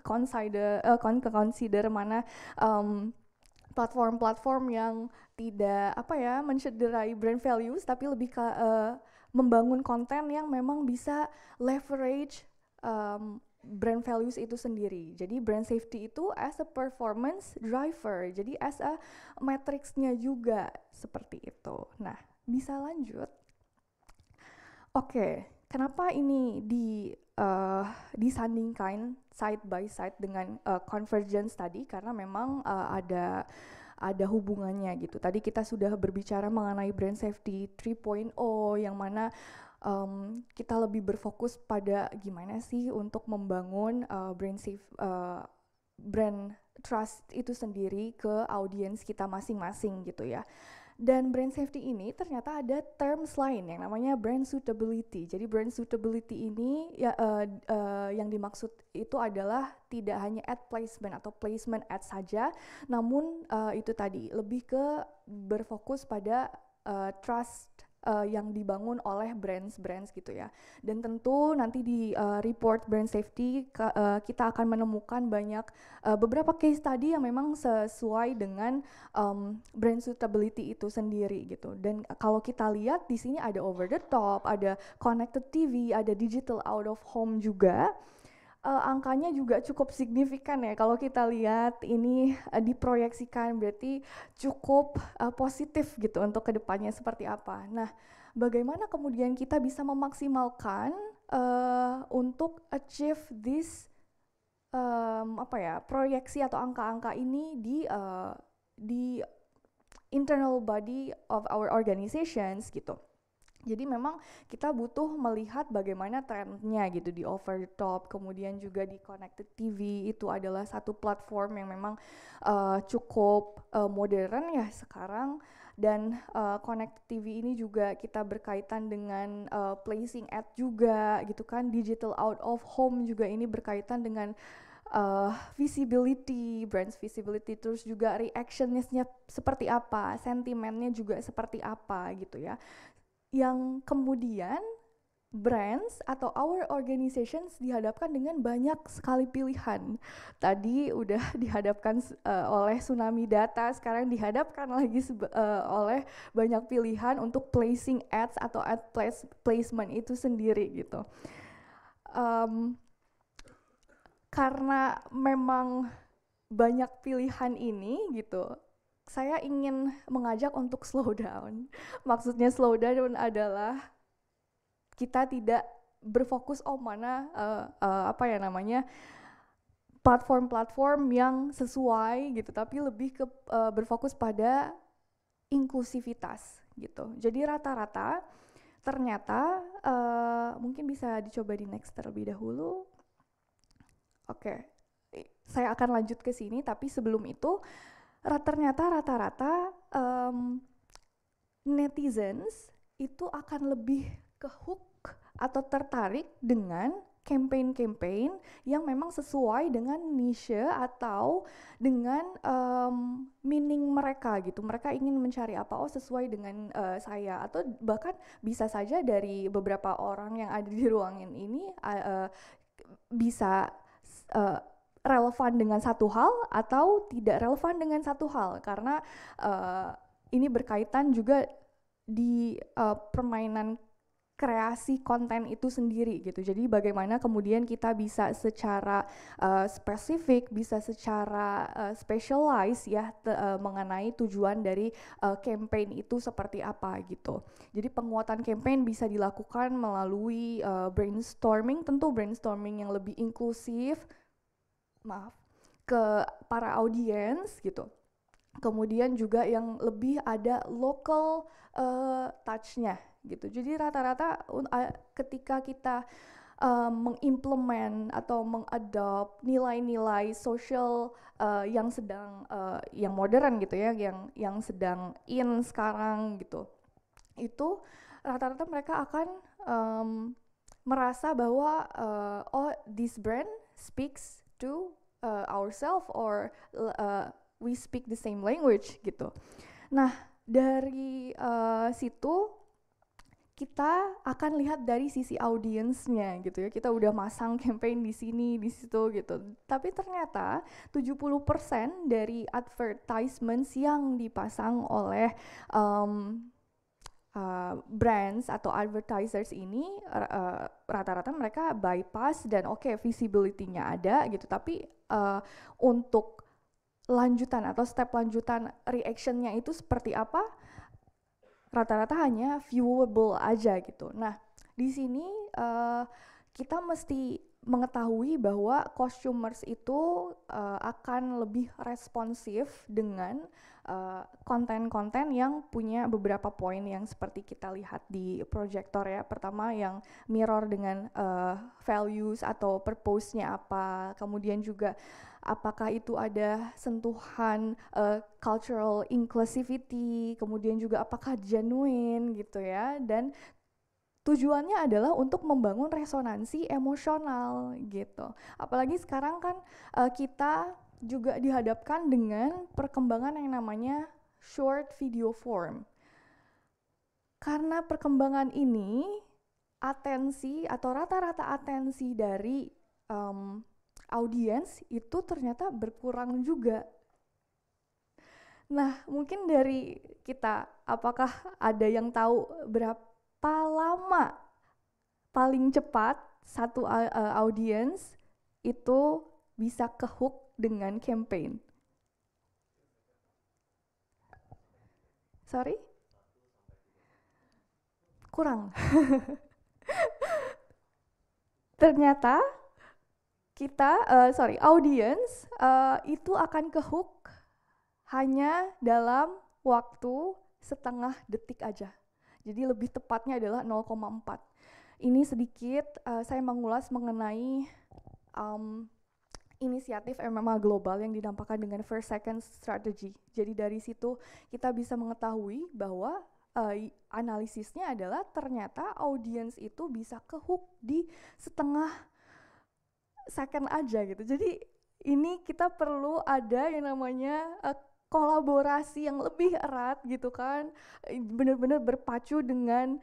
consider mana platform-platform yang tidak mencederai brand values, tapi lebih ke membangun konten yang memang bisa leverage brand values itu sendiri. Jadi brand safety itu as a performance driver, jadi as a matrix-nya juga seperti itu. Nah, bisa lanjut. Oke, kenapa ini disandingkan side by side dengan convergence tadi? Karena memang ada hubungannya gitu. Tadi kita sudah berbicara mengenai brand safety 3.0 yang mana kita lebih berfokus pada gimana sih untuk membangun brand trust itu sendiri ke audiens kita masing-masing gitu ya. Dan brand safety ini ternyata ada terms lain yang namanya brand suitability. Jadi brand suitability ini yang dimaksud itu adalah tidak hanya ad placement atau placement ad saja, namun itu tadi lebih ke berfokus pada trust yang dibangun oleh brands gitu ya. Dan tentu nanti di report brand safety kita akan menemukan beberapa case study yang memang sesuai dengan brand suitability itu sendiri gitu. Dan kalau kita lihat di sini ada over the top, ada connected TV, ada digital out of home juga. Angkanya juga cukup signifikan ya, kalau kita lihat ini diproyeksikan berarti cukup positif gitu untuk kedepannya seperti apa. Nah, bagaimana kemudian kita bisa memaksimalkan untuk achieve this proyeksi atau angka-angka ini di internal body of our organizations gitu. Jadi memang kita butuh melihat bagaimana trennya gitu di over the top, kemudian juga di connected TV itu adalah satu platform yang memang cukup modern ya sekarang, dan connected TV ini juga kita berkaitan dengan placing ad juga gitu kan, digital out of home juga ini berkaitan dengan visibility, brand visibility, terus juga reactionnya seperti apa, sentimennya juga seperti apa gitu ya. Yang kemudian brands atau our organizations dihadapkan dengan banyak sekali pilihan. Tadi udah dihadapkan oleh tsunami data, sekarang dihadapkan lagi oleh banyak pilihan untuk placing ads atau ad placement itu sendiri gitu. Karena memang banyak pilihan ini gitu, saya ingin mengajak untuk slow down. Maksudnya slow down adalah kita tidak berfokus mana platform-platform yang sesuai gitu, tapi lebih ke berfokus pada inklusivitas gitu. Jadi rata-rata ternyata mungkin bisa dicoba di next terlebih dahulu. Oke, saya akan lanjut ke sini, tapi sebelum itu ternyata rata-rata netizens itu akan lebih ke hook atau tertarik dengan campaign-campaign yang memang sesuai dengan niche atau dengan meaning mereka gitu. Mereka ingin mencari apa, oh sesuai dengan saya, atau bahkan bisa saja dari beberapa orang yang ada di ruangan ini bisa relevan dengan satu hal atau tidak relevan dengan satu hal, karena ini berkaitan juga di permainan kreasi konten itu sendiri gitu. Jadi bagaimana kemudian kita bisa secara spesifik, bisa secara specialize ya mengenai tujuan dari campaign itu seperti apa gitu. Jadi penguatan campaign bisa dilakukan melalui brainstorming, tentu brainstorming yang lebih inklusif, ke para audiens gitu. Kemudian juga yang lebih ada local touch-nya gitu. Jadi rata-rata ketika kita mengimplement atau mengadopt nilai-nilai sosial yang sedang yang modern gitu ya, yang sedang in sekarang gitu, itu rata-rata mereka akan merasa bahwa oh this brand speaks to ourselves or we speak the same language gitu. Nah dari situ kita akan lihat dari sisi audiensnya gitu ya. Kita udah masang campaign di sini, di situ gitu. Tapi ternyata 70% dari advertisements yang dipasang oleh brands atau advertisers ini rata-rata mereka bypass dan oke, visibility-nya ada gitu. Tapi untuk lanjutan atau step lanjutan reaction-nya itu seperti apa? Rata-rata hanya viewable aja gitu. Nah, di sini kita mesti mengetahui bahwa consumers itu akan lebih responsif dengan konten-konten yang punya beberapa poin yang seperti kita lihat di proyektor ya. Pertama yang mirror dengan values atau purpose-nya apa, kemudian juga apakah itu ada sentuhan cultural inclusivity, kemudian juga apakah genuine gitu ya, dan tujuannya adalah untuk membangun resonansi emosional gitu. Apalagi sekarang kan kita juga dihadapkan dengan perkembangan yang namanya short video form. Karena perkembangan ini atensi atau rata-rata atensi dari audiens itu ternyata berkurang juga. Nah, mungkin dari kita, apakah ada yang tahu berapa lama paling cepat satu audiens itu bisa kehook dengan campaign? Sorry? Kurang. Ternyata kita, audiens itu akan kehook hanya dalam waktu setengah detik aja. Jadi lebih tepatnya adalah 0,4. Ini sedikit saya mengulas mengenai inisiatif MMA global yang dinampakkan dengan first second strategy. Jadi dari situ kita bisa mengetahui bahwa analisisnya adalah ternyata audiens itu bisa kehook di setengah second aja gitu. Jadi ini kita perlu ada yang namanya kolaborasi yang lebih erat gitu kan, benar-benar berpacu dengan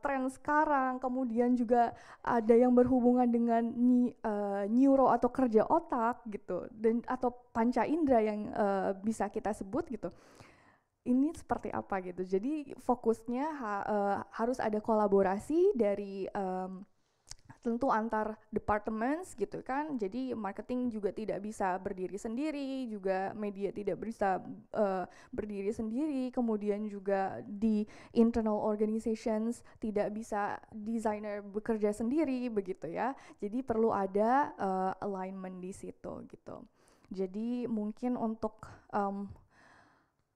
tren sekarang. Kemudian juga ada yang berhubungan dengan neuro atau kerja otak gitu, dan atau panca indera yang bisa kita sebut gitu. Ini seperti apa gitu. Jadi fokusnya harus ada kolaborasi dari tentu antar departments gitu kan. Jadi marketing juga tidak bisa berdiri sendiri, juga media tidak bisa berdiri sendiri, kemudian juga di internal organizations tidak bisa desainer bekerja sendiri begitu ya. Jadi perlu ada alignment di situ gitu. Jadi mungkin untuk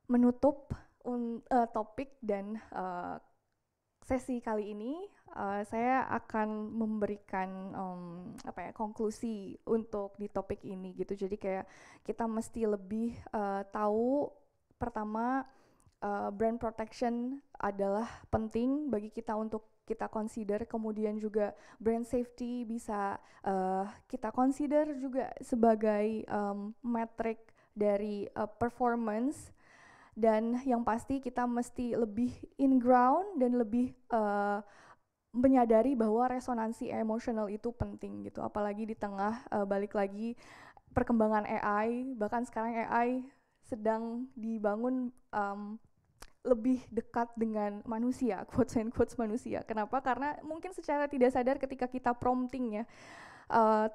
menutup topik dan sesi kali ini, saya akan memberikan konklusi untuk di topik ini gitu. Jadi kayak kita mesti lebih tahu, pertama brand protection adalah penting bagi kita untuk kita consider, kemudian juga brand safety bisa kita consider juga sebagai metric dari performance. Dan yang pasti kita mesti lebih in ground dan lebih menyadari bahwa resonansi emosional itu penting gitu, apalagi di tengah balik lagi perkembangan AI, bahkan sekarang AI sedang dibangun lebih dekat dengan manusia, quotes and quotes manusia. Kenapa? Karena mungkin secara tidak sadar ketika kita prompting ya,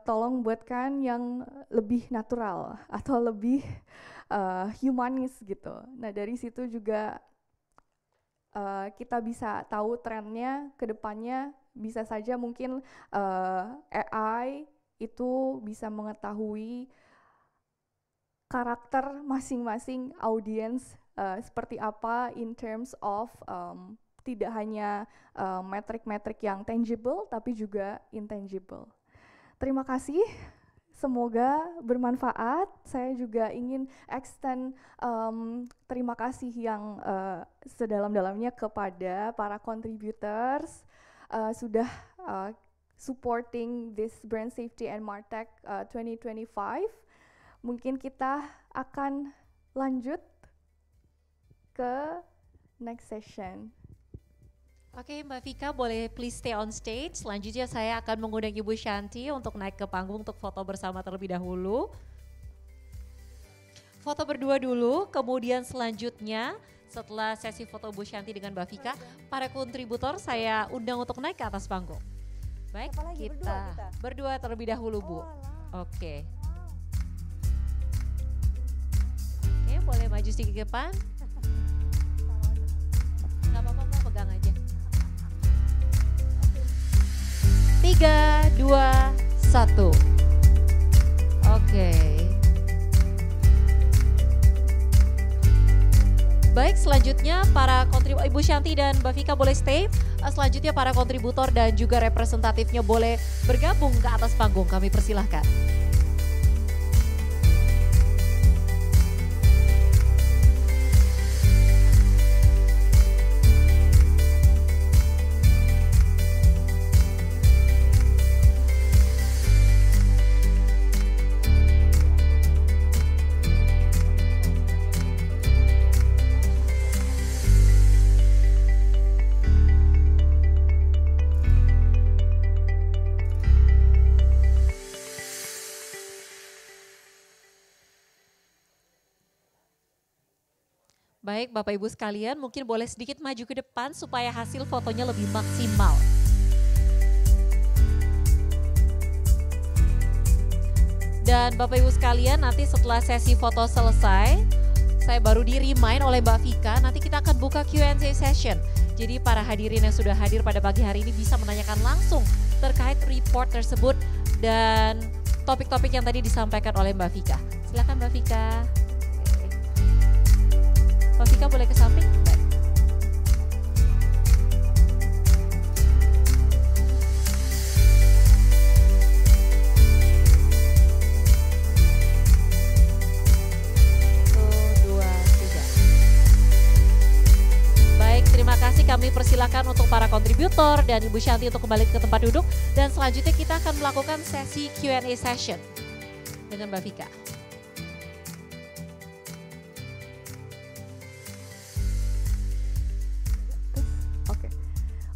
tolong buatkan yang lebih natural atau lebih humanis gitu. Nah dari situ juga kita bisa tahu trennya ke depannya. Bisa saja mungkin AI itu bisa mengetahui karakter masing-masing audience seperti apa in terms of tidak hanya metrik-metrik yang tangible tapi juga intangible. Terima kasih. Semoga bermanfaat. Saya juga ingin extend terima kasih yang sedalam-dalamnya kepada para contributors sudah supporting this brand safety and Martech 2025. Mungkin kita akan lanjut ke next session. Oke, Mbak Vika boleh please stay on stage. Selanjutnya saya akan mengundang Ibu Shanti untuk naik ke panggung untuk foto bersama terlebih dahulu. Foto berdua dulu, kemudian selanjutnya setelah sesi foto Bu Shanti dengan Mbak Vika, para kontributor saya undang untuk naik ke atas panggung. Baik, kita berdua terlebih dahulu Bu. Oke. Oke, boleh maju sedikit ke depan. Gak apa-apa, pegang aja. 3, 2, 1. Oke. Baik, selanjutnya para kontributor, Ibu Shanti dan Mbak Vika boleh stay. Selanjutnya para kontributor dan juga representatifnya boleh bergabung ke atas panggung. Kami persilahkan. Baik Bapak Ibu sekalian, mungkin boleh sedikit maju ke depan supaya hasil fotonya lebih maksimal. Dan Bapak Ibu sekalian, nanti setelah sesi foto selesai, saya baru di-remind oleh Mbak Vika, nanti kita akan buka Q&A session. Jadi para hadirin yang sudah hadir pada pagi hari ini bisa menanyakan langsung terkait report tersebut dan topik-topik yang tadi disampaikan oleh Mbak Vika. Silakan Mbak Vika. Mbak Vika boleh ke samping? Baik. Baik, terima kasih. Kami persilakan untuk para kontributor dan Ibu Shanti untuk kembali ke tempat duduk. Dan selanjutnya kita akan melakukan sesi Q&A session dengan Mbak Vika.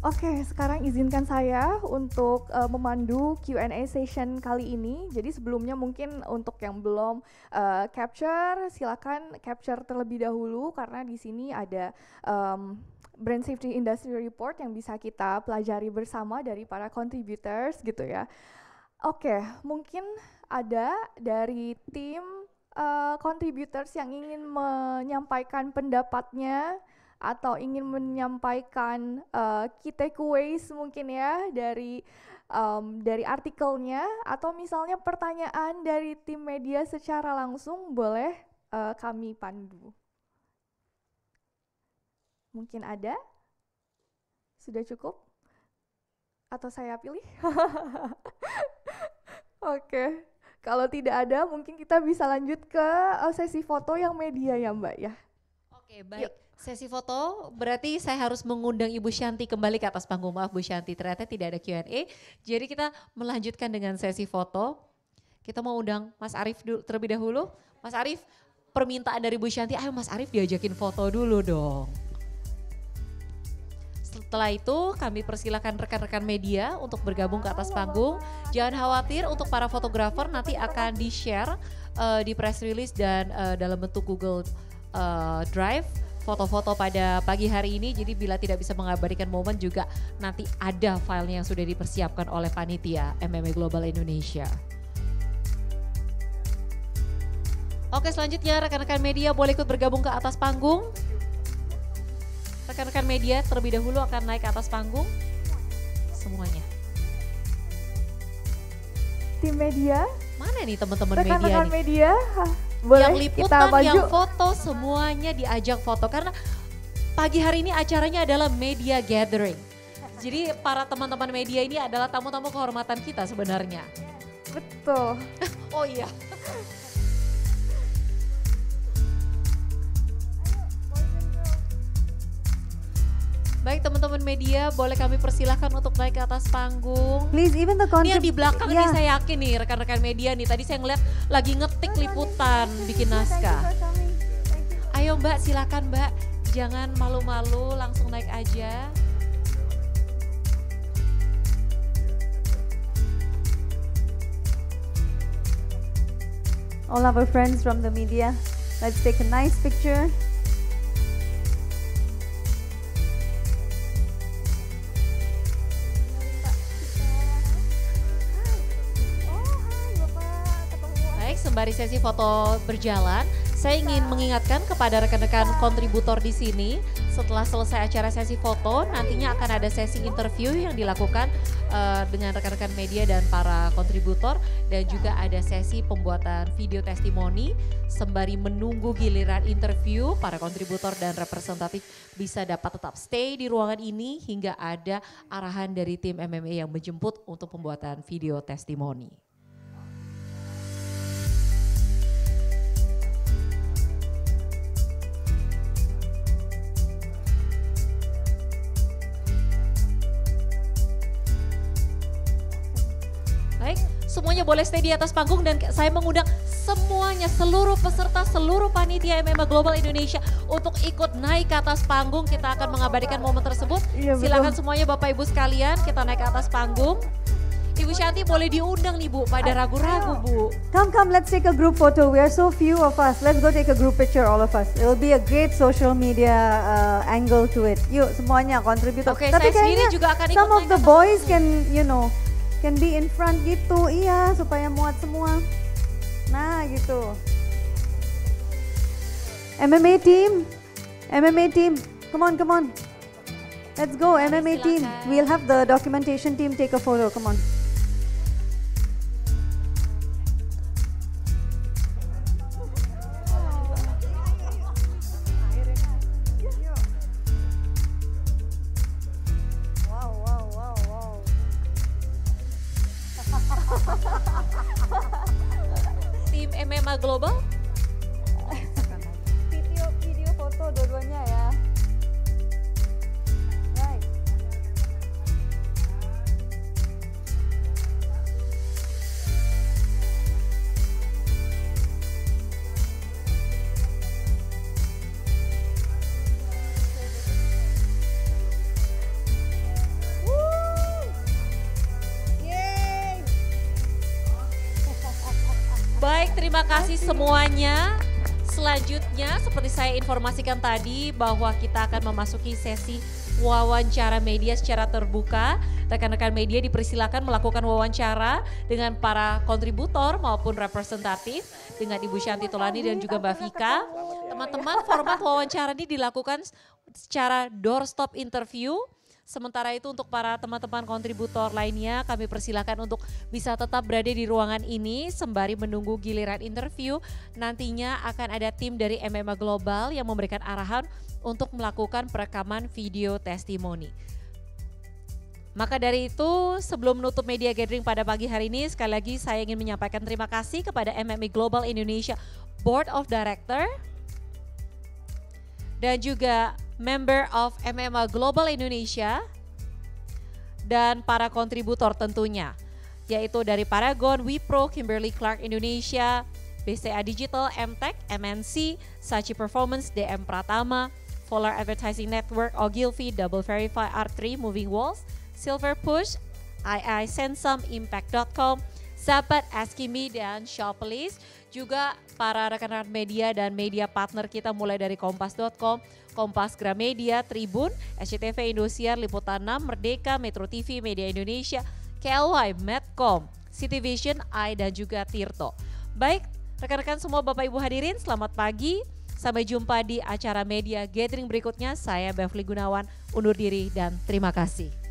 Oke, sekarang izinkan saya untuk memandu Q&A session kali ini. Jadi sebelumnya mungkin untuk yang belum capture, silakan capture terlebih dahulu karena di sini ada Brand Safety Industry Report yang bisa kita pelajari bersama dari para contributors gitu ya. Oke, mungkin ada dari tim contributors yang ingin menyampaikan pendapatnya atau ingin menyampaikan key takeaways mungkin ya dari artikelnya, atau misalnya pertanyaan dari tim media secara langsung, boleh kami pandu. Mungkin ada? Sudah cukup? Atau saya pilih? Oke, kalau tidak ada mungkin kita bisa lanjut ke sesi foto yang media ya Mbak ya. Oke, baik. Yuk. Sesi foto berarti saya harus mengundang Ibu Shanti kembali ke atas panggung. Maaf Bu Shanti, ternyata tidak ada Q&A. Jadi kita melanjutkan dengan sesi foto. Kita mau undang Mas Arief terlebih dahulu. Mas Arief, permintaan dari Bu Shanti, ayo Mas Arief diajakin foto dulu dong. Setelah itu kami persilakan rekan-rekan media untuk bergabung ke atas panggung. Jangan khawatir, untuk para fotografer nanti akan di-share di press release dan dalam bentuk Google Drive foto-foto pada pagi hari ini. Jadi bila tidak bisa mengabadikan momen juga nanti ada filenya yang sudah dipersiapkan oleh panitia MMA Global Indonesia. Oke, selanjutnya rekan-rekan media boleh ikut bergabung ke atas panggung. Rekan-rekan media terlebih dahulu akan naik ke atas panggung. Semuanya. Tim media. Mana nih teman-teman media nih? Rekan-rekan media. Boleh yang liputan, yang foto, semuanya diajak foto. Karena pagi hari ini acaranya adalah media gathering. Jadi para teman-teman media ini adalah tamu-tamu kehormatan kita sebenarnya. Betul. Oh iya. Baik teman-teman media, boleh kami persilahkan untuk naik ke atas panggung. Please, even the Ini yang di belakang nih saya yakin nih rekan-rekan media nih. Tadi saya ngeliat lagi ngetik liputan, bikin naskah. Ayo Mbak, silakan Mbak. Jangan malu-malu, langsung naik aja. All our friends from the media, let's take a nice picture. Sembari sesi foto berjalan, saya ingin mengingatkan kepada rekan-rekan kontributor di sini, setelah selesai acara sesi foto, nantinya akan ada sesi interview yang dilakukan dengan rekan-rekan media dan para kontributor, dan juga ada sesi pembuatan video testimoni. Sembari menunggu giliran interview, para kontributor dan representatif bisa dapat tetap stay di ruangan ini hingga ada arahan dari tim MMA yang menjemput untuk pembuatan video testimoni. Baik, semuanya boleh stay di atas panggung dan saya mengundang semuanya, seluruh peserta, seluruh panitia MMA Global Indonesia untuk ikut naik ke atas panggung. Kita akan mengabadikan momen tersebut. Iya, silakan semuanya Bapak Ibu sekalian, kita naik ke atas panggung. Ibu Shanti boleh diundang nih Bu, pada ragu-ragu Bu. Come, let's take a group photo. We are so few of us. Let's go take a group picture, all of us. It will be a great social media angle to it. Yuk semuanya kontributor. Oke, saya sendiri juga akan ikut. Some of the boys can, can be in front gitu, iya, supaya muat semua. Nah gitu. MMA team, come on. Let's go, MMA team. We'll have the documentation team take a photo, come on. Tim MMA Global. Video foto dua-duanya ya. Right. Baik, terima kasih semuanya. selanjutnya seperti saya informasikan tadi bahwa kita akan memasuki sesi wawancara media secara terbuka. Rekan-rekan media dipersilakan melakukan wawancara dengan para kontributor maupun representatif dengan Ibu Shanti Tolani dan juga Mbak Vika. Teman-teman, format wawancara ini dilakukan secara doorstop interview. Sementara itu untuk para teman-teman kontributor lainnya kami persilakan untuk bisa tetap berada di ruangan ini sembari menunggu giliran interview. Nantinya akan ada tim dari MMA Global yang memberikan arahan untuk melakukan perekaman video testimoni. Maka dari itu sebelum menutup media gathering pada pagi hari ini, sekali lagi saya ingin menyampaikan terima kasih kepada MMA Global Indonesia Board of Director dan juga member of MMA Global Indonesia dan para kontributor tentunya, yaitu dari Paragon, Wipro, Kimberly-Clark Indonesia, BCA Digital, MTech, MNC, Saatchi Performance, DM Pratama, Polar Advertising Network, Ogilvy, Double Verify, R3, Moving Walls, Silver Push, II Sensum, Impact.com, Zapat, Eskimi, dan Shoplease. Juga para rekan-rekan media dan media partner kita mulai dari Kompas.com, Kompas Gramedia, Tribun, SCTV Indosiar, Liputan 6, Merdeka, Metro TV, Media Indonesia, KLY, Medcom, Cityvision, AI, dan juga Tirto. Baik, rekan-rekan semua Bapak Ibu hadirin, selamat pagi. Sampai jumpa di acara media gathering berikutnya. Saya Beverly Gunawan undur diri dan terima kasih.